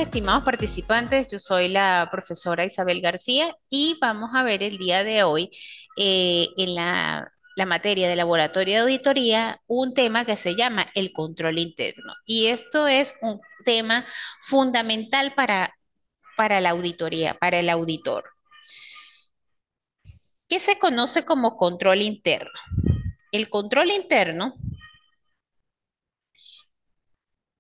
estimados participantes. Yo soy la profesora Isabel García y vamos a ver el día de hoy en la materia de laboratorio de auditoría un tema que se llama el control interno. Y esto es un tema fundamental para la auditoría, para el auditor. ¿Qué se conoce como control interno? El control interno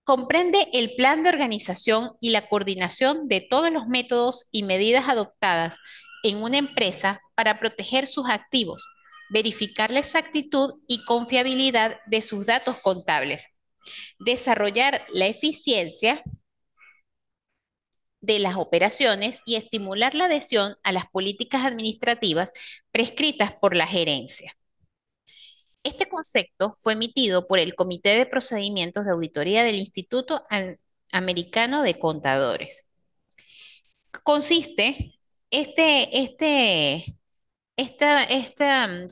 comprende el plan de organización y la coordinación de todos los métodos y medidas adoptadas en una empresa para proteger sus activos, verificar la exactitud y confiabilidad de sus datos contables, desarrollar la eficiencia de las operaciones y estimular la adhesión a las políticas administrativas prescritas por la gerencia. Este concepto fue emitido por el Comité de Procedimientos de Auditoría del Instituto Americano de Contadores. Consiste,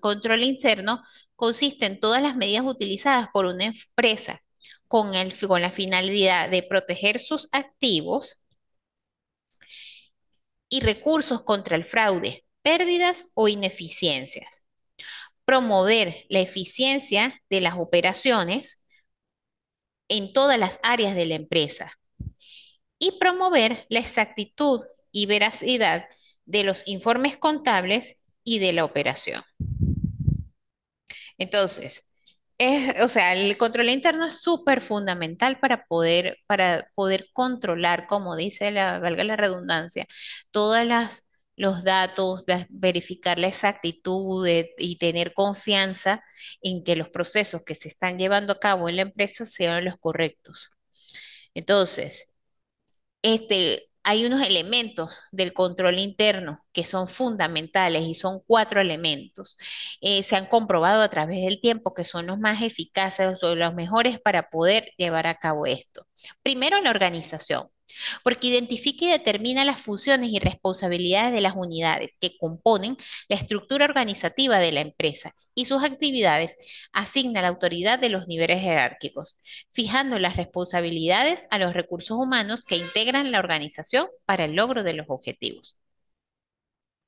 control interno consiste en todas las medidas utilizadas por una empresa con la finalidad de proteger sus activos y recursos contra el fraude, pérdidas o ineficiencias, promover la eficiencia de las operaciones en todas las áreas de la empresa y promover la exactitud y veracidad de los informes contables y de la operación. Entonces, o sea, el control interno es súper fundamental para poder controlar, como dice valga la redundancia, todas los datos, verificar la exactitud y tener confianza en que los procesos que se están llevando a cabo en la empresa sean los correctos. Entonces, hay unos elementos del control interno que son fundamentales y son cuatro elementos. Se han comprobado a través del tiempo que son los más eficaces o los mejores para poder llevar a cabo esto. Primero, la organización, porque identifica y determina las funciones y responsabilidades de las unidades que componen la estructura organizativa de la empresa y sus actividades asigna la autoridad de los niveles jerárquicos, fijando las responsabilidades a los recursos humanos que integran la organización para el logro de los objetivos.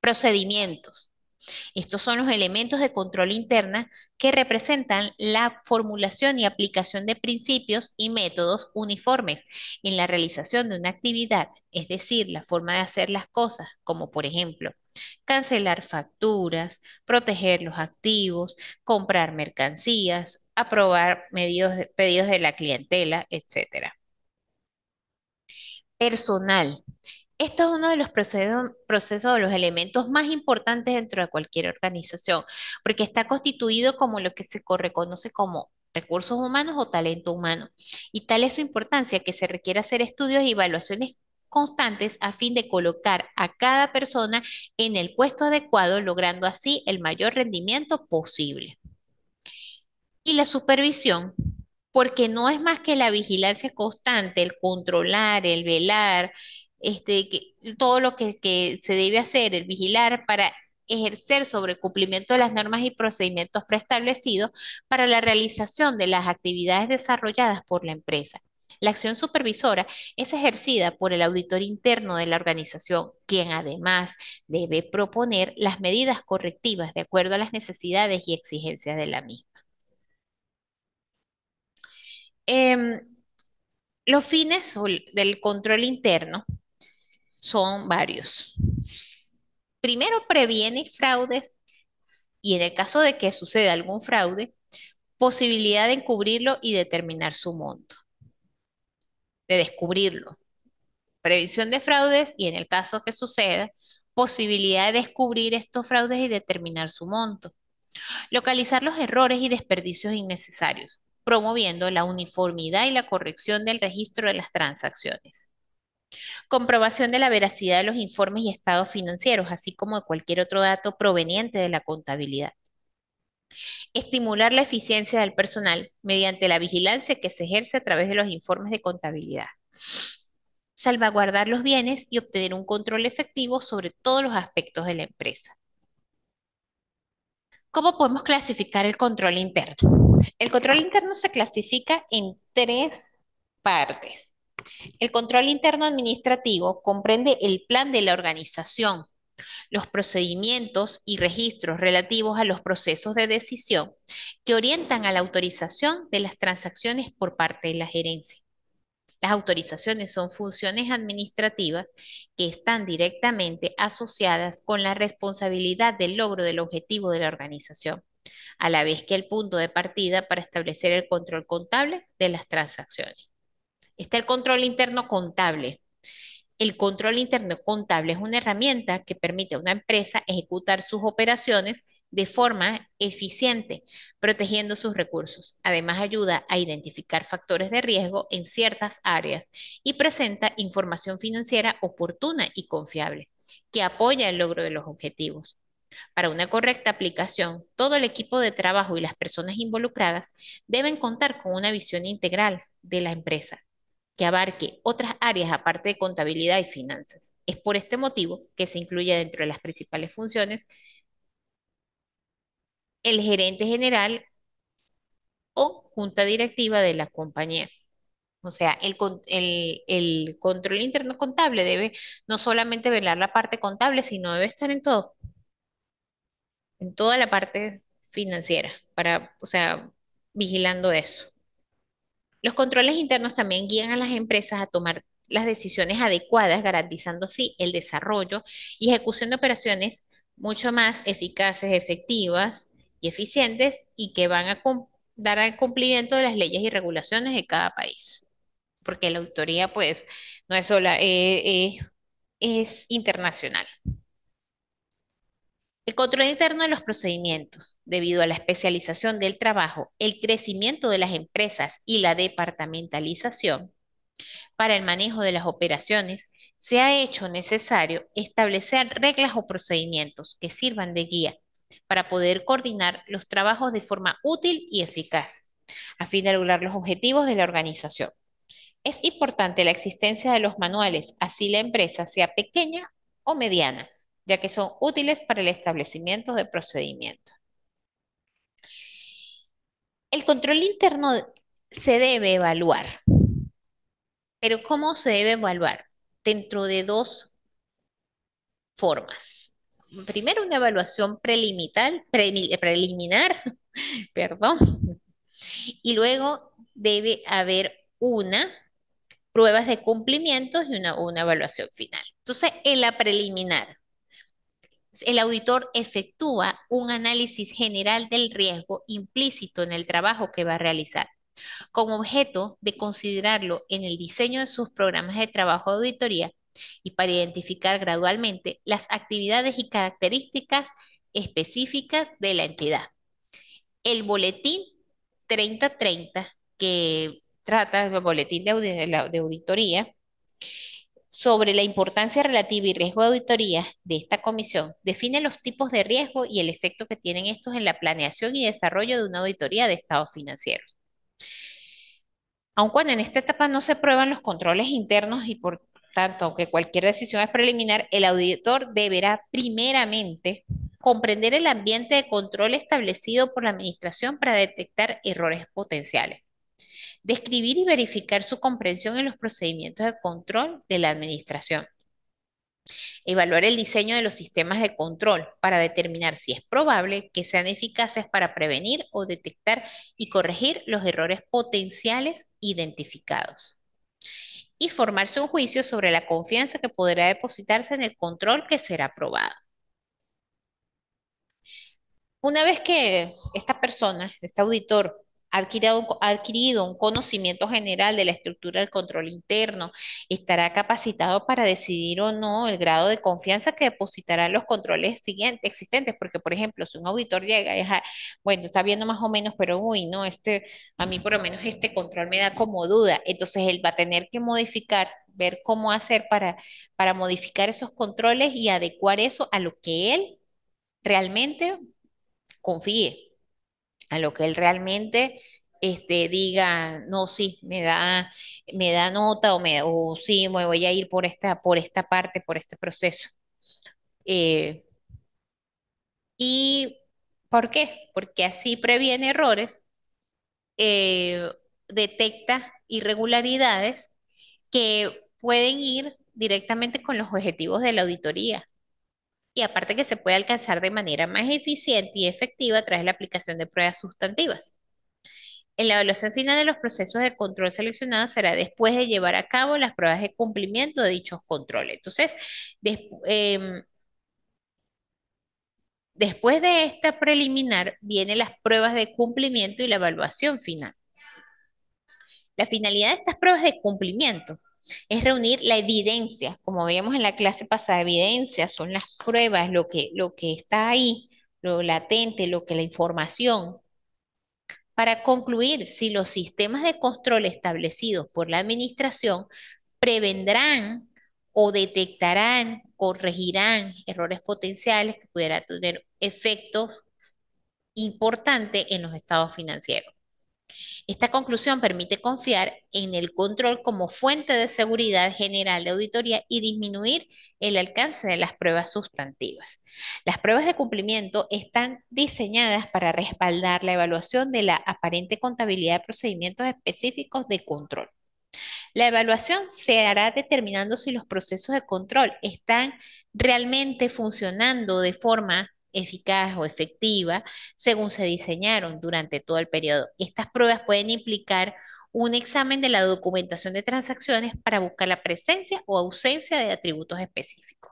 Procedimientos. Estos son los elementos de control interna que representan la formulación y aplicación de principios y métodos uniformes en la realización de una actividad, es decir, la forma de hacer las cosas, como por ejemplo, cancelar facturas, proteger los activos, comprar mercancías, aprobar pedidos de la clientela, etcétera. Personal. Esto es uno de los procesos o los elementos más importantes dentro de cualquier organización, porque está constituido como lo que reconoce como recursos humanos o talento humano. Y tal es su importancia que se requiere hacer estudios y evaluaciones constantes a fin de colocar a cada persona en el puesto adecuado, logrando así el mayor rendimiento posible. Y la supervisión, porque no es más que la vigilancia constante, el controlar, el velar, todo lo que se debe hacer, el vigilar para ejercer sobre el cumplimiento de las normas y procedimientos preestablecidos para la realización de las actividades desarrolladas por la empresa. La acción supervisora es ejercida por el auditor interno de la organización, quien además debe proponer las medidas correctivas de acuerdo a las necesidades y exigencias de la misma. Em, los fines del control interno son varios. Primero, previene fraudes y en el caso de que suceda algún fraude, posibilidad de encubrirlo y determinar su monto, de descubrirlo. Previsión de fraudes y en el caso que suceda, posibilidad de descubrir estos fraudes y determinar su monto. Localizar los errores y desperdicios innecesarios, promoviendo la uniformidad y la corrección del registro de las transacciones. Comprobación de la veracidad de los informes y estados financieros, así como de cualquier otro dato proveniente de la contabilidad. Estimular la eficiencia del personal mediante la vigilancia que se ejerce a través de los informes de contabilidad. Salvaguardar los bienes y obtener un control efectivo sobre todos los aspectos de la empresa. ¿Cómo podemos clasificar el control interno? El control interno se clasifica en tres partes. El control interno administrativo comprende el plan de la organización, los procedimientos y registros relativos a los procesos de decisión que orientan a la autorización de las transacciones por parte de la gerencia. Las autorizaciones son funciones administrativas que están directamente asociadas con la responsabilidad del logro del objetivo de la organización, a la vez que el punto de partida para establecer el control contable de las transacciones. Está el control interno contable. El control interno contable es una herramienta que permite a una empresa ejecutar sus operaciones de forma eficiente, protegiendo sus recursos. Además, ayuda a identificar factores de riesgo en ciertas áreas y presenta información financiera oportuna y confiable, que apoya el logro de los objetivos. Para una correcta aplicación, todo el equipo de trabajo y las personas involucradas deben contar con una visión integral de la empresa que abarque otras áreas aparte de contabilidad y finanzas. Es por este motivo que se incluye dentro de las principales funciones el gerente general o junta directiva de la compañía. O sea, el control interno contable debe no solamente velar la parte contable, sino debe estar en todo, en toda la parte financiera, para, o sea, vigilando eso. Los controles internos también guían a las empresas a tomar las decisiones adecuadas, garantizando así el desarrollo y ejecución de operaciones mucho más eficaces, efectivas y eficientes y que van a dar al cumplimiento de las leyes y regulaciones de cada país. Porque la auditoría, pues, no es sola, es internacional. El control interno de los procedimientos, debido a la especialización del trabajo, el crecimiento de las empresas y la departamentalización, para el manejo de las operaciones, se ha hecho necesario establecer reglas o procedimientos que sirvan de guía para poder coordinar los trabajos de forma útil y eficaz, a fin de lograr los objetivos de la organización. Es importante la existencia de los manuales, así la empresa sea pequeña o mediana, ya que son útiles para el establecimiento de procedimientos. El control interno se debe evaluar, pero ¿cómo se debe evaluar? Dentro de dos formas. Primero, una evaluación preliminar, perdón, y luego debe haber una pruebas de cumplimiento y una evaluación final. Entonces, en la preliminar, el auditor efectúa un análisis general del riesgo implícito en el trabajo que va a realizar, con objeto de considerarlo en el diseño de sus programas de trabajo de auditoría y para identificar gradualmente las actividades y características específicas de la entidad. El boletín 3030, que trata el boletín de auditoría, sobre la importancia relativa y riesgo de auditoría de esta comisión, define los tipos de riesgo y el efecto que tienen estos en la planeación y desarrollo de una auditoría de estados financieros. Aun cuando en esta etapa no se prueban los controles internos y por tanto, aunque cualquier decisión es preliminar, el auditor deberá primeramente comprender el ambiente de control establecido por la administración para detectar errores potenciales, describir y verificar su comprensión en los procedimientos de control de la administración, evaluar el diseño de los sistemas de control para determinar si es probable que sean eficaces para prevenir o detectar y corregir los errores potenciales identificados, y formarse un juicio sobre la confianza que podrá depositarse en el control que será aprobado. Una vez que esta persona, este auditor, ha adquirido un conocimiento general de la estructura del control interno, estará capacitado para decidir o no el grado de confianza que depositará en los controles siguientes, existentes, porque por ejemplo, si un auditor llega y bueno, está viendo más o menos, pero uy, no, a mí por lo menos este control me da como duda, entonces él va a tener que modificar, ver cómo hacer para modificar esos controles y adecuar eso a lo que él realmente confíe, a lo que él realmente diga, no, sí, me da nota o sí, me voy a ir por esta parte, por este proceso. Eh, ¿Y por qué? Porque así previene errores, eh, detecta irregularidades que pueden ir directamente con los objetivos de la auditoría. Y aparte que se puede alcanzar de manera más eficiente y efectiva a través de la aplicación de pruebas sustantivas. En la evaluación final de los procesos de control seleccionados será después de llevar a cabo las pruebas de cumplimiento de dichos controles. Entonces, des- em, después de esta preliminar vienen las pruebas de cumplimiento y la evaluación final. La finalidad de estas pruebas de cumplimiento es reunir la evidencia, como veíamos en la clase pasada, evidencia son las pruebas, lo que está ahí, lo latente, lo que la información, para concluir si los sistemas de control establecidos por la administración prevendrán o detectarán, corregirán errores potenciales que pudieran tener efectos importantes en los estados financieros. Esta conclusión permite confiar en el control como fuente de seguridad general de auditoría y disminuir el alcance de las pruebas sustantivas. Las pruebas de cumplimiento están diseñadas para respaldar la evaluación de la aparente contabilidad de procedimientos específicos de control. La evaluación se hará determinando si los procesos de control están realmente funcionando de forma eficaz o efectiva según se diseñaron durante todo el periodo. Estas pruebas pueden implicar un examen de la documentación de transacciones para buscar la presencia o ausencia de atributos específicos.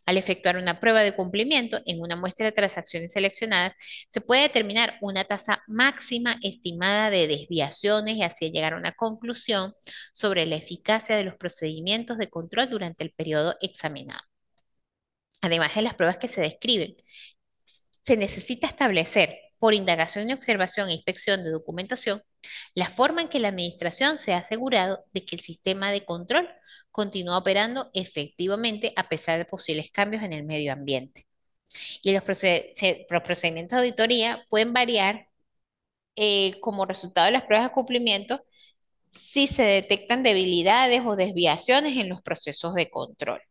Al efectuar una prueba de cumplimiento en una muestra de transacciones seleccionadas, se puede determinar una tasa máxima estimada de desviaciones y así llegar a una conclusión sobre la eficacia de los procedimientos de control durante el periodo examinado. Además de las pruebas que se describen, se necesita establecer, por indagación y observación e inspección de documentación, la forma en que la administración se ha asegurado de que el sistema de control continúa operando efectivamente a pesar de posibles cambios en el medio ambiente. Y los procedimientos de auditoría pueden variar como resultado de las pruebas de cumplimiento si se detectan debilidades o desviaciones en los procesos de control.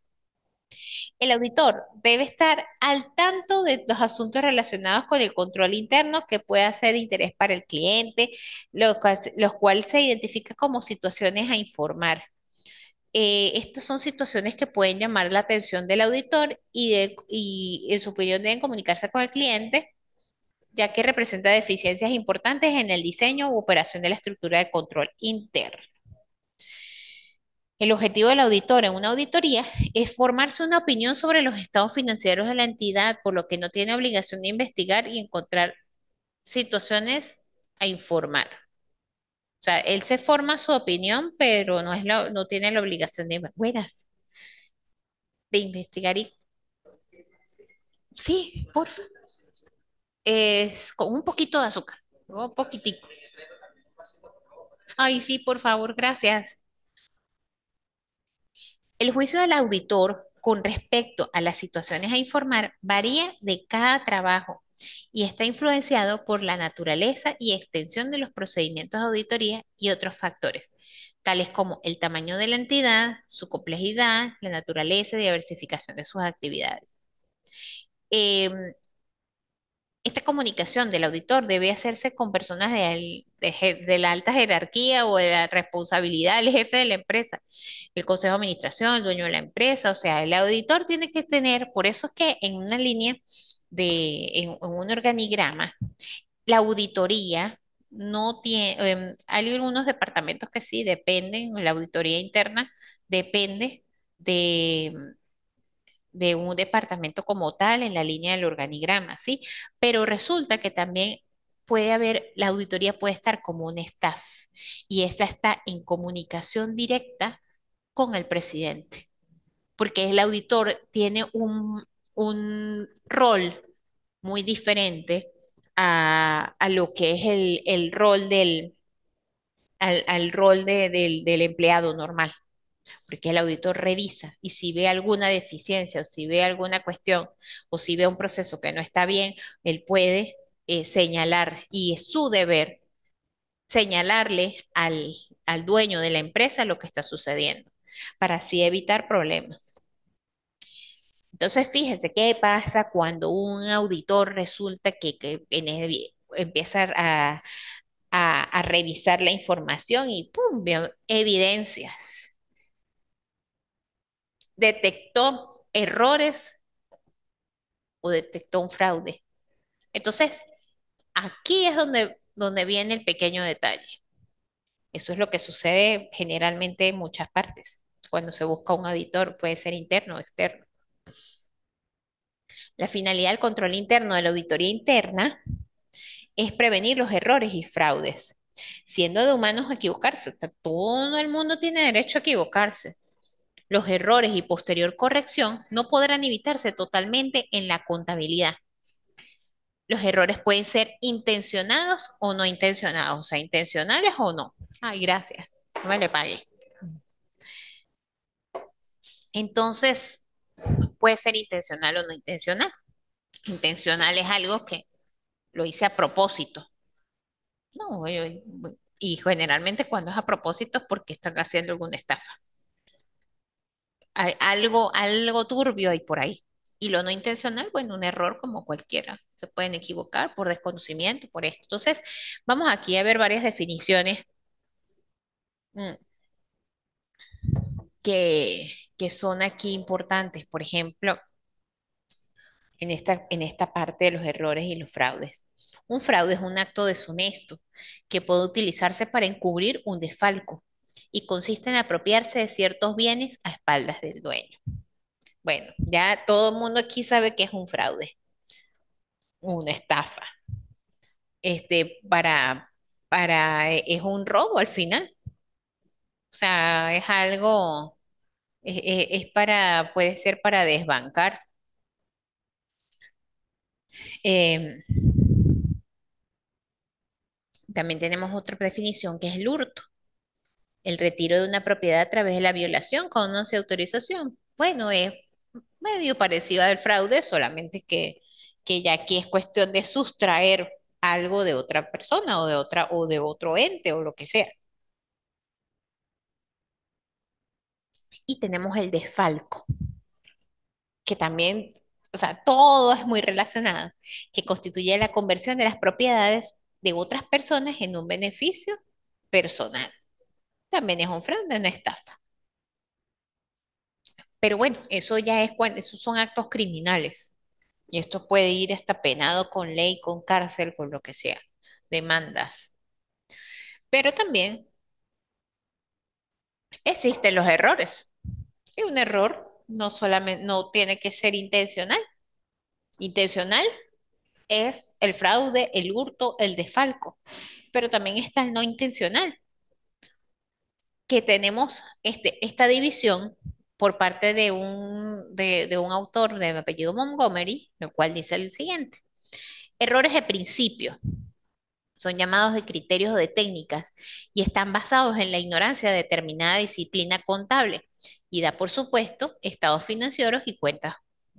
El auditor debe estar al tanto de los asuntos relacionados con el control interno que pueda ser de interés para el cliente, los cuales se identifican como situaciones a informar. Estas son situaciones que pueden llamar la atención del auditor y en su opinión deben comunicarse con el cliente, ya que representa deficiencias importantes en el diseño u operación de la estructura de control interno. El objetivo del auditor en una auditoría es formarse una opinión sobre los estados financieros de la entidad, por lo que no tiene obligación de investigar y encontrar situaciones a informar. O sea, él se forma su opinión, pero no tiene la obligación de investigar y sí, por favor. Es con un poquito de azúcar, un poquitico. Ay, sí, por favor, gracias. El juicio del auditor con respecto a las situaciones a informar varía de cada trabajo y está influenciado por la naturaleza y extensión de los procedimientos de auditoría y otros factores, tales como el tamaño de la entidad, su complejidad, la naturaleza y diversificación de sus actividades. Em, Esta comunicación del auditor debe hacerse con personas de la alta jerarquía o de la responsabilidad, el jefe de la empresa, el consejo de administración, el dueño de la empresa. O sea, el auditor tiene que tener, por eso es que en una línea en un organigrama, la auditoría no tiene, hay algunos departamentos que sí dependen, la auditoría interna depende de un departamento como tal en la línea del organigrama, ¿sí? Pero resulta que también puede haber, la auditoría puede estar como un staff y esa está en comunicación directa con el presidente, porque el auditor tiene un rol muy diferente a lo que es el rol al rol del empleado normal, porque el auditor revisa y si ve alguna deficiencia o si ve alguna cuestión o si ve un proceso que no está bien, él puede señalar y es su deber señalarle al dueño de la empresa lo que está sucediendo para así evitar problemas. Entonces, fíjese qué pasa cuando un auditor resulta empieza a revisar la información y ¡pum! Ve evidencias. detectó errores o detectó un fraude. Entonces, aquí es donde viene el pequeño detalle. Eso es lo que sucede generalmente en muchas partes. Cuando se busca un auditor, puede ser interno o externo. La finalidad del control interno de la auditoría interna es prevenir los errores y fraudes, siendo de humanos equivocarse. O sea, todo el mundo tiene derecho a equivocarse. Los errores y posterior corrección no podrán evitarse totalmente en la contabilidad. Los errores pueden ser intencionados o no intencionados, o sea, intencionales o no. Ay, gracias, no me le pague. Entonces, puede ser intencional o no intencional. Intencional es algo que lo hice a propósito. No, y generalmente cuando es a propósito es porque están haciendo alguna estafa. Hay algo turbio hay por ahí. Y lo no intencional, bueno, un error como cualquiera. Se pueden equivocar por desconocimiento, por esto. Entonces, vamos aquí a ver varias definiciones mm, que son aquí importantes. Por ejemplo, en esta parte de los errores y los fraudes. Un fraude es un acto deshonesto que puede utilizarse para encubrir un desfalco y consiste en apropiarse de ciertos bienes a espaldas del dueño. Bueno, ya todo el mundo aquí sabe que es un fraude, una estafa. Es un robo al final. O sea, es algo, puede ser para desbancar. Em, También tenemos otra definición que es el hurto, el retiro de una propiedad a través de la violación con no se autorización. Bueno, es medio parecido al fraude, solamente que ya aquí es cuestión de sustraer algo de otra persona o de otro ente o lo que sea. Y tenemos el desfalco, que también, o sea, todo es muy relacionado, que constituye la conversión de las propiedades de otras personas en un beneficio personal. También es un fraude, una estafa. Pero bueno, eso ya es cuando, esos son actos criminales. Y esto puede ir hasta penado con ley, con cárcel, con lo que sea, demandas. Pero también existen los errores. Y un error no solamente, no tiene que ser intencional. Intencional es el fraude, el hurto, el desfalco. Pero también está el no intencional, que tenemos esta división por parte de un autor de apellido Montgomery, lo cual dice el siguiente. Errores de principio son llamados de criterios o de técnicas y están basados en la ignorancia de determinada disciplina contable y da por supuesto estados financieros y cuentas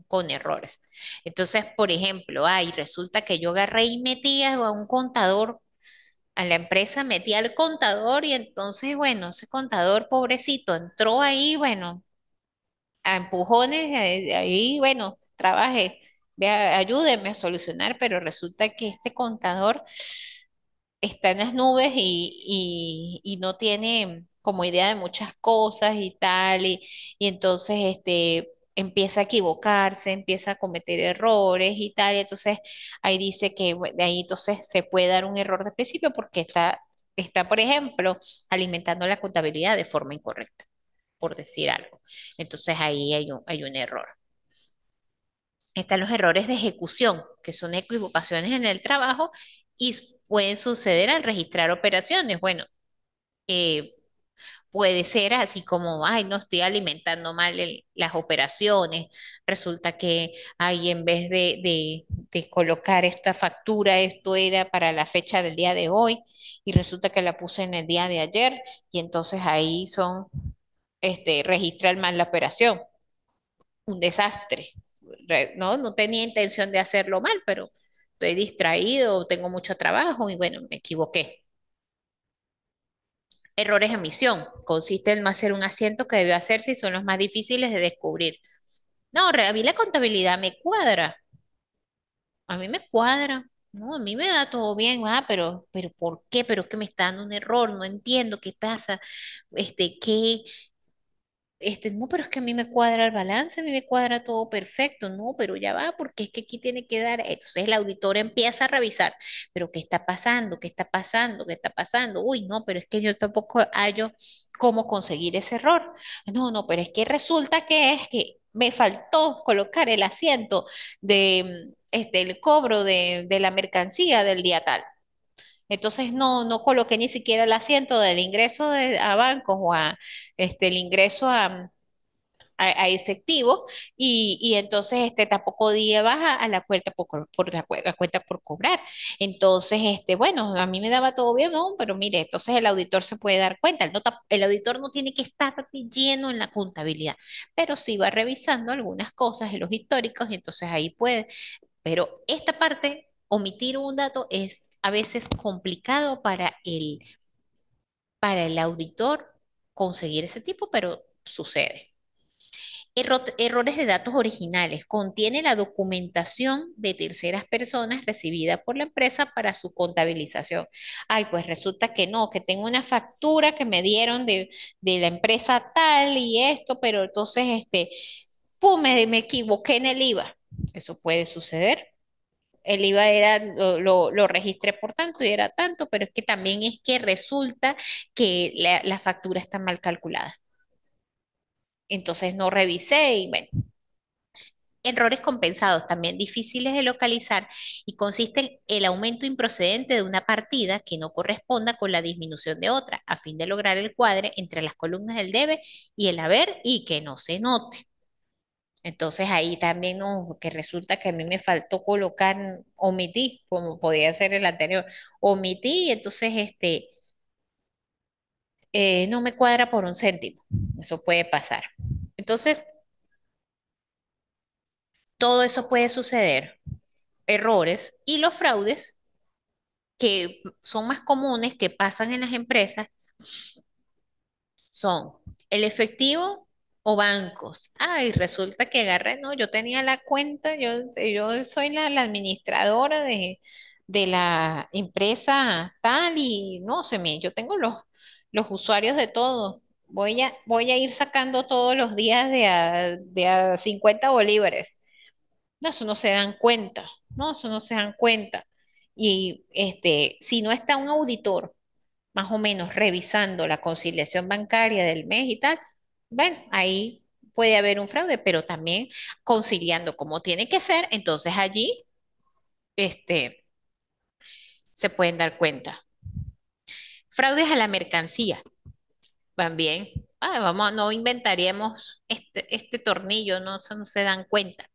con errores. Entonces, por ejemplo, resulta que yo agarré y metí a un contador a la empresa, metí al contador y entonces, bueno, ese contador pobrecito entró ahí, bueno, a empujones, ahí, bueno, trabaje, vea, ayúdeme a solucionar, pero resulta que este contador está en las nubes y no tiene como idea de muchas cosas y tal, y entonces empieza a equivocarse, empieza a cometer errores y tal, y entonces ahí dice que de ahí entonces se puede dar un error de principio porque está, por ejemplo, alimentando la contabilidad de forma incorrecta, por decir algo. Entonces ahí hay un error. Están los errores de ejecución, que son equivocaciones en el trabajo y pueden suceder al registrar operaciones. Bueno, eh, puede ser así como, ay, no estoy alimentando mal las operaciones. Resulta que, ay, en vez de colocar esta factura, esto era para la fecha del día de hoy y resulta que la puse en el día de ayer y entonces ahí registran mal la operación, un desastre. No, no tenía intención de hacerlo mal, pero estoy distraído, tengo mucho trabajo y bueno, me equivoqué. Errores de emisión. Consiste en no hacer un asiento que debió hacerse y son los más difíciles de descubrir. No, a mí la contabilidad me cuadra. A mí me cuadra. No, a mí me da todo bien. Pero ¿por qué? ¿Pero es que me está dando un error? No entiendo qué pasa. ¿Qué? No, pero es que a mí me cuadra el balance, a mí me cuadra todo perfecto, no, pero ya va, porque es que aquí tiene que dar. Entonces el auditor empieza a revisar, pero ¿qué está pasando? ¿Qué está pasando? ¿Qué está pasando? Uy, no, pero es que yo tampoco hallo cómo conseguir ese error. No, no, pero es que resulta que es que me faltó colocar el asiento el cobro de la mercancía del día tal. Entonces no coloqué ni siquiera el asiento del ingreso a bancos o el ingreso a efectivo y entonces tampoco di de baja a la cuenta la cuenta por cobrar. Entonces, bueno, a mí me daba todo bien, ¿no? Pero mire, entonces el auditor se puede dar cuenta. El auditor no tiene que estar lleno en la contabilidad, pero sí va revisando algunas cosas en los históricos y entonces ahí puede. Pero esta parte, omitir un dato es a veces complicado para el auditor conseguir ese tipo, pero sucede. Errores de datos originales. Contiene la documentación de terceras personas recibida por la empresa para su contabilización. Ay, pues resulta que no, que tengo una factura que me dieron de la empresa tal y esto, pero entonces, pum, me equivoqué en el IVA. Eso puede suceder. El IVA lo registré por tanto y era tanto, pero es que también es que resulta que la factura está mal calculada. Entonces no revisé y bueno, errores compensados, también difíciles de localizar y consisten en el aumento improcedente de una partida que no corresponda con la disminución de otra, a fin de lograr el cuadre entre las columnas del debe y el haber y que no se note. Entonces ahí también no, que resulta que a mí me faltó colocar, omití, como podía ser el anterior, omití y entonces no me cuadra por un céntimo. Eso puede pasar. Entonces, todo eso puede suceder, errores y los fraudes que son más comunes que pasan en las empresas son el efectivo o bancos. Ay, resulta que agarré, no, yo tenía la cuenta, yo soy la administradora de la empresa tal y no sé, yo tengo los usuarios de todo. Voy a ir sacando todos los días de a 50 bolívares. No, eso no se dan cuenta, no, eso no se dan cuenta. Y si no está un auditor más o menos revisando la conciliación bancaria del mes y tal, bueno, ahí puede haber un fraude, pero también conciliando como tiene que ser, entonces allí este, se pueden dar cuenta. Fraudes a la mercancía, también. No inventaríamos este tornillo, no, eso no se dan cuenta.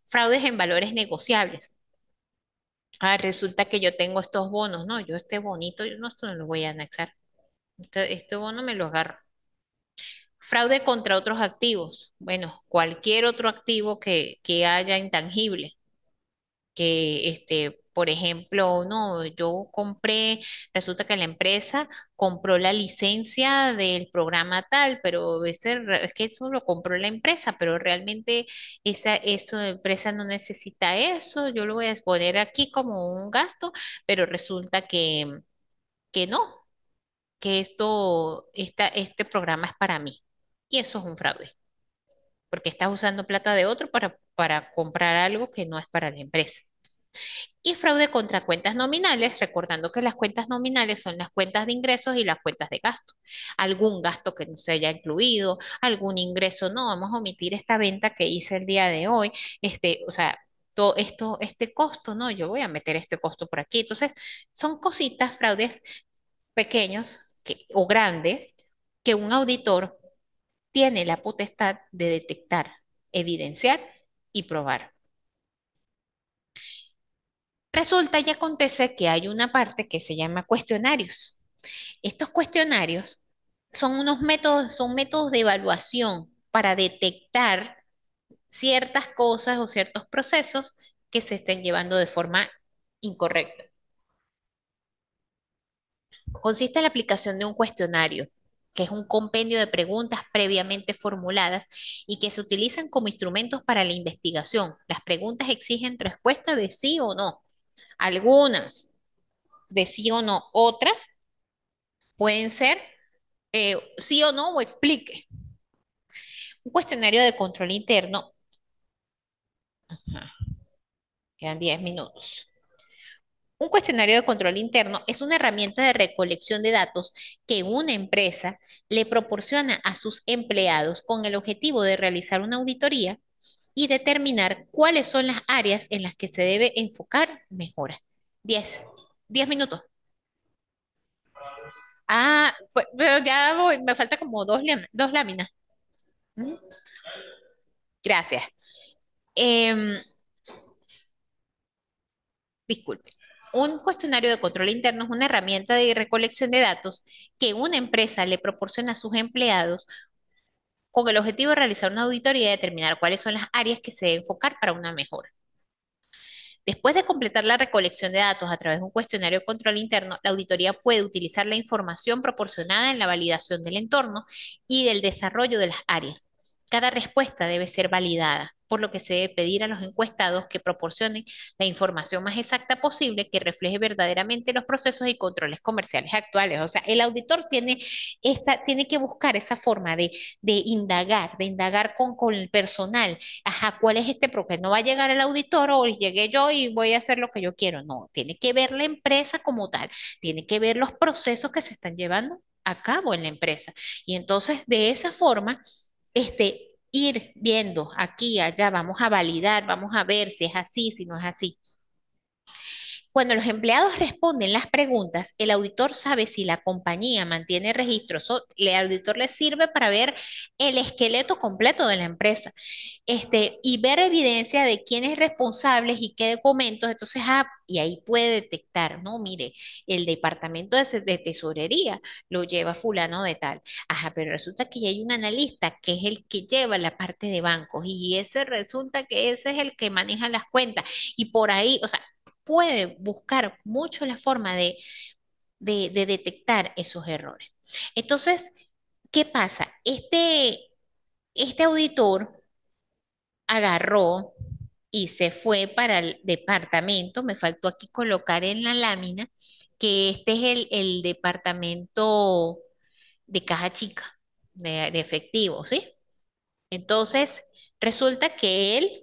Fraudes en valores negociables. Resulta que yo tengo estos bonos, no, yo este bonito, yo no, esto no lo voy a anexar. Este bono me lo agarro. Fraude contra otros activos. Bueno, cualquier otro activo que haya intangible. Que, por ejemplo, no, yo compré, resulta que la empresa compró la licencia del programa tal, pero es que eso lo compró la empresa, pero realmente esa empresa no necesita eso. Yo lo voy a exponer aquí como un gasto, pero resulta que no, que este programa es para mí. Y eso es un fraude porque estás usando plata de otro para comprar algo que no es para la empresa. Y fraude contra cuentas nominales, recordando que las cuentas nominales son las cuentas de ingresos y las cuentas de gasto. Algún gasto que no se haya incluido, algún ingreso, no, vamos a omitir esta venta que hice el día de hoy, o sea, todo esto, este costo, no, yo voy a meter este costo por aquí. Entonces, son cositas, fraudes pequeños o grandes que un auditor tiene la potestad de detectar, evidenciar y probar. Resulta y acontece que hay una parte que se llama cuestionarios. Estos cuestionarios son métodos de evaluación para detectar ciertas cosas o ciertos procesos que se estén llevando de forma incorrecta. Consiste en la aplicación de un cuestionario, que es un compendio de preguntas previamente formuladas y que se utilizan como instrumentos para la investigación. Las preguntas exigen respuesta de sí o no. Algunas de sí o no, otras pueden ser sí o no, o explique. Un cuestionario de control interno, ajá, quedan 10 minutos. Un cuestionario de control interno es una herramienta de recolección de datos que una empresa le proporciona a sus empleados con el objetivo de realizar una auditoría y determinar cuáles son las áreas en las que se debe enfocar mejora. 10, 10 minutos. Ah, pero ya voy, me falta como dos láminas. Mm, gracias. Em, disculpe. Un cuestionario de control interno es una herramienta de recolección de datos que una empresa le proporciona a sus empleados con el objetivo de realizar una auditoría y determinar cuáles son las áreas que se debe enfocar para una mejora. Después de completar la recolección de datos a través de un cuestionario de control interno, la auditoría puede utilizar la información proporcionada en la validación del entorno y del desarrollo de las áreas. Cada respuesta debe ser validada, por lo que se debe pedir a los encuestados que proporcionen la información más exacta posible que refleje verdaderamente los procesos y controles comerciales actuales. O sea, el auditor tiene que buscar esa forma de indagar con el personal. Ajá, ¿cuál es este? Porque no va a llegar el auditor o llegué yo y voy a hacer lo que yo quiero. No, tiene que ver la empresa como tal, tiene que ver los procesos que se están llevando a cabo en la empresa. Y entonces, de esa forma, ir viendo aquí, allá, vamos a validar, vamos a ver si es así, si no es así. Cuando los empleados responden las preguntas, el auditor sabe si la compañía mantiene registros. El auditor le sirve para ver el esqueleto completo de la empresa, y ver evidencia de quién es responsable y qué documentos. Entonces, y ahí puede detectar, no, mire, el departamento de tesorería lo lleva fulano de tal. Ajá, pero resulta que ya hay un analista que es el que lleva la parte de bancos y ese resulta que ese es el que maneja las cuentas. Y por ahí, o sea, puede buscar mucho la forma de detectar esos errores. Entonces, ¿qué pasa? Este auditor agarró y se fue para el departamento, me faltó aquí colocar en la lámina que este es el departamento de caja chica, de efectivo, ¿sí? Entonces, resulta que él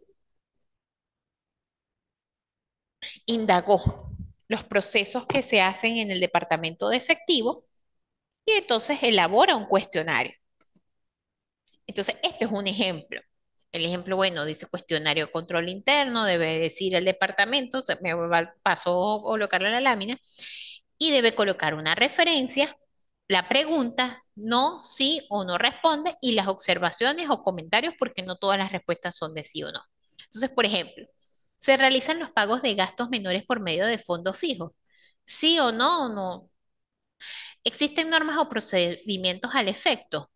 indagó los procesos que se hacen en el departamento de efectivo y entonces elabora un cuestionario. Entonces, este es un ejemplo. El ejemplo, bueno, dice cuestionario de control interno, debe decir el departamento, o sea, paso a colocarlo en la lámina, y debe colocar una referencia, la pregunta, no, sí o no responde, y las observaciones o comentarios, porque no todas las respuestas son de sí o no. Entonces, por ejemplo, ¿se realizan los pagos de gastos menores por medio de fondos fijos? ¿Sí o no? ¿O no? ¿Existen normas o procedimientos al efecto?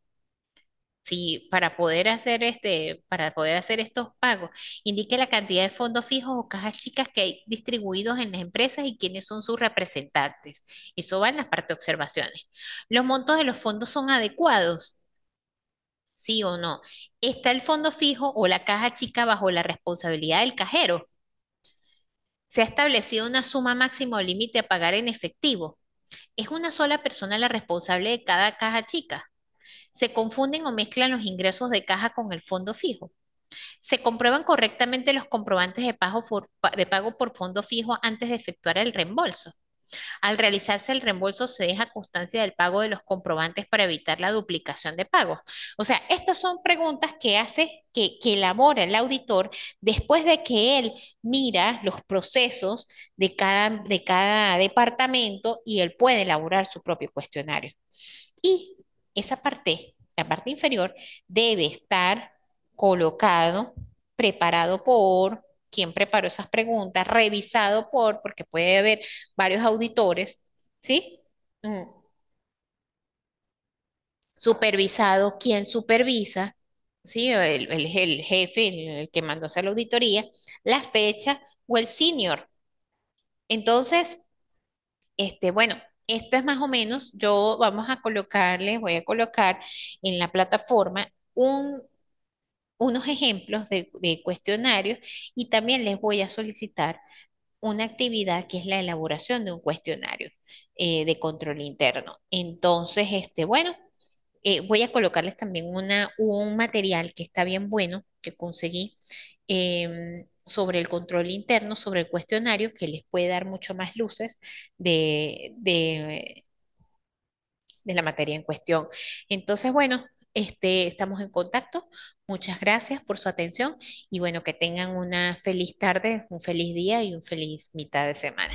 Sí, para poder hacer estos pagos, indique la cantidad de fondos fijos o cajas chicas que hay distribuidos en las empresas y quiénes son sus representantes. Eso va en la parte de observaciones. ¿Los montos de los fondos son adecuados? ¿Sí o no? ¿Está el fondo fijo o la caja chica bajo la responsabilidad del cajero? ¿Se ha establecido una suma máxima o límite a pagar en efectivo? ¿Es una sola persona la responsable de cada caja chica? ¿Se confunden o mezclan los ingresos de caja con el fondo fijo? ¿Se comprueban correctamente los comprobantes de pago por fondo fijo antes de efectuar el reembolso? Al realizarse el reembolso, se deja constancia del pago de los comprobantes para evitar la duplicación de pagos. O sea, estas son preguntas que elabora el auditor después de que él mira los procesos de cada departamento y él puede elaborar su propio cuestionario. Y esa parte, la parte inferior, debe estar colocado, preparado por quien preparó esas preguntas, revisado porque puede haber varios auditores, ¿sí? Mm, Supervisado, quien supervisa, ¿sí? El jefe, el que mandó a hacer la auditoría, la fecha o el senior. Entonces, bueno, esto es más o menos, voy a colocar en la plataforma unos ejemplos de cuestionarios y también les voy a solicitar una actividad que es la elaboración de un cuestionario de control interno. Entonces, bueno. Voy a colocarles también un material que está bien bueno, que conseguí, sobre el control interno, sobre el cuestionario, que les puede dar mucho más luces de, de, de la materia en cuestión. Entonces, bueno, estamos en contacto. Muchas gracias por su atención y bueno, que tengan una feliz tarde, un feliz día y un feliz mitad de semana.